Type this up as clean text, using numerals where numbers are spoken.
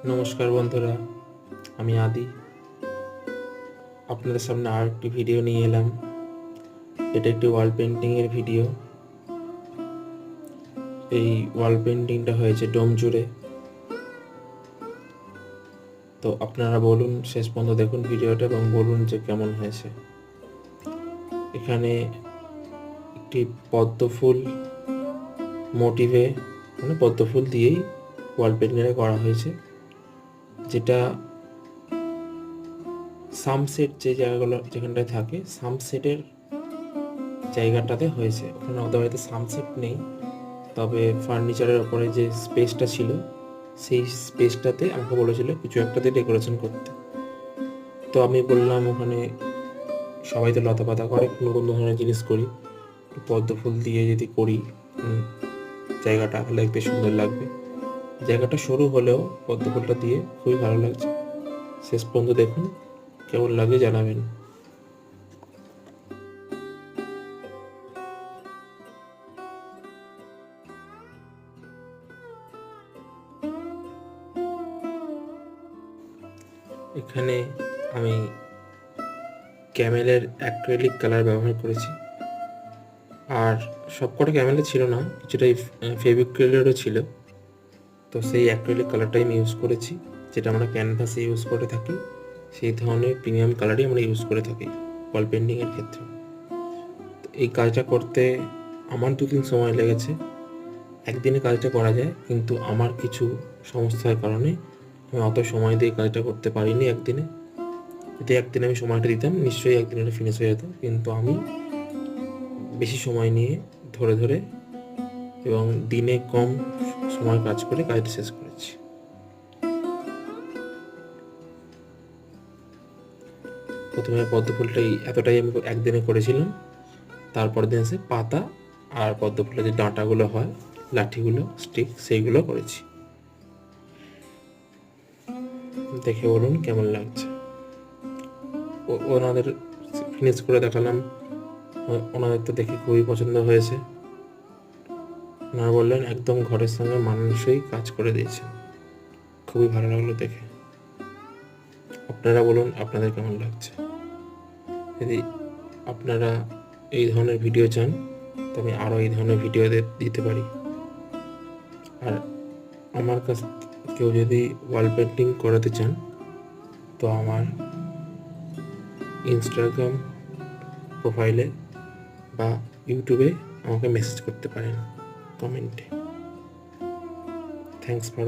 নমস্কার বন্ধুরা, আমি আদি। আপনাদের সামনে আর একটি ভিডিও নিয়ে এলাম। এটা একটি ওয়াল পেন্টিংয়ের ভিডিও। এই ওয়াল পেন্টিংটা হয়েছে ডোম জুড়ে। তো আপনারা বলুন, শেষ পর্যন্ত দেখুন ভিডিওটা এবং বলুন যে কেমন হয়েছে। এখানে একটি পদ্ম ফুল মোটিভে, মানে পদ্ম ফুল দিয়েই ওয়াল পেন্টিংটা করা হয়েছে, যেটা সানসেট যে জায়গাগুলো যেখানটায় থাকে, সানসেটের জায়গাটাতে হয়েছে। ওখানে ওদের বাড়িতে সানসেট নেই, তবে ফার্নিচারের ওপরে যে স্পেসটা ছিল সেই স্পেসটাতে আমাকে বলেছিল কিছু একটাতে ডেকোরেশন করতে। তো আমি বললাম, ওখানে সবাই তো লতা পাতা করে, নতুন ধরনের জিনিস করি, পদ্ম ফুল দিয়ে যদি করি জায়গাটা দেখতে সুন্দর লাগবে। জায়গাটা সরু হলেও পদ্ম ফুলটা দিয়ে খুবই ভালো লাগছে। শেষ পর্যন্ত দেখুন, কেমন লাগে জানাবেন। এখানে আমি ক্যামেলের অ্যাক্রিলিক কালার ব্যবহার করেছি, আর সবকটা ক্যামেলের ছিল না, কিছুটাই ফেভিক্রিলেরও ছিল। তো সেই অ্যাক্রিলিক কালারটাই আমি ইউজ করেছি, যেটা আমরা ক্যানভাসে ইউজ করে থাকি। সেই ধরনের প্রিমিয়াম কালারই আমরা ইউজ করে থাকি ওয়াল পেন্টিংয়ের ক্ষেত্রে। তো এই কাজটা করতে আমার 2 দিন সময় লেগেছে। একদিনে কাজটা করা যায়, কিন্তু আমার কিছু সমস্যার কারণে আমি অত সময় দিয়ে কাজটা করতে পারিনি একদিনে। যদি একদিনে আমি সময়টা দিতাম, নিশ্চয়ই একদিনে এটা ফিনিশ হয়ে যেত, কিন্তু আমি বেশি সময় নিয়ে ধরে ধরে এবং দিনে কম সময় কাজ করে কাজটা শেষ করেছি। প্রথমে পদ্ম ফুলটাই এতটাই আমি একদিনে করেছিলাম। তারপর দিন এসে পাতা আর পদ্ম ফুলের যে ডাঁটাগুলো হয়, লাঠিগুলো, স্টিক, সেইগুলো করেছি। দেখে বলুন কেমন লাগছে। ওনাদের ফিনিশ করে দেখালাম, ওনাদের তো দেখে খুবই পছন্দ হয়েছে। ওনারা বললেন একদম ঘরের সঙ্গে মানানসই কাজ করে দিয়েছে, খুবই ভালো লাগলো দেখে। আপনারা বলুন আপনাদের কেমন লাগছে। যদি আপনারা এই ধরনের ভিডিও চান, তো আমি আরও এই ধরনের ভিডিও দিতে পারি। আর আমার কাছ কেউ যদি ওয়াল পেন্টিং করাতে চান, তো আমার ইনস্টাগ্রাম প্রোফাইলে বা ইউটিউবে আমাকে মেসেজ করতে পারেন কমেন্টে। Thanks for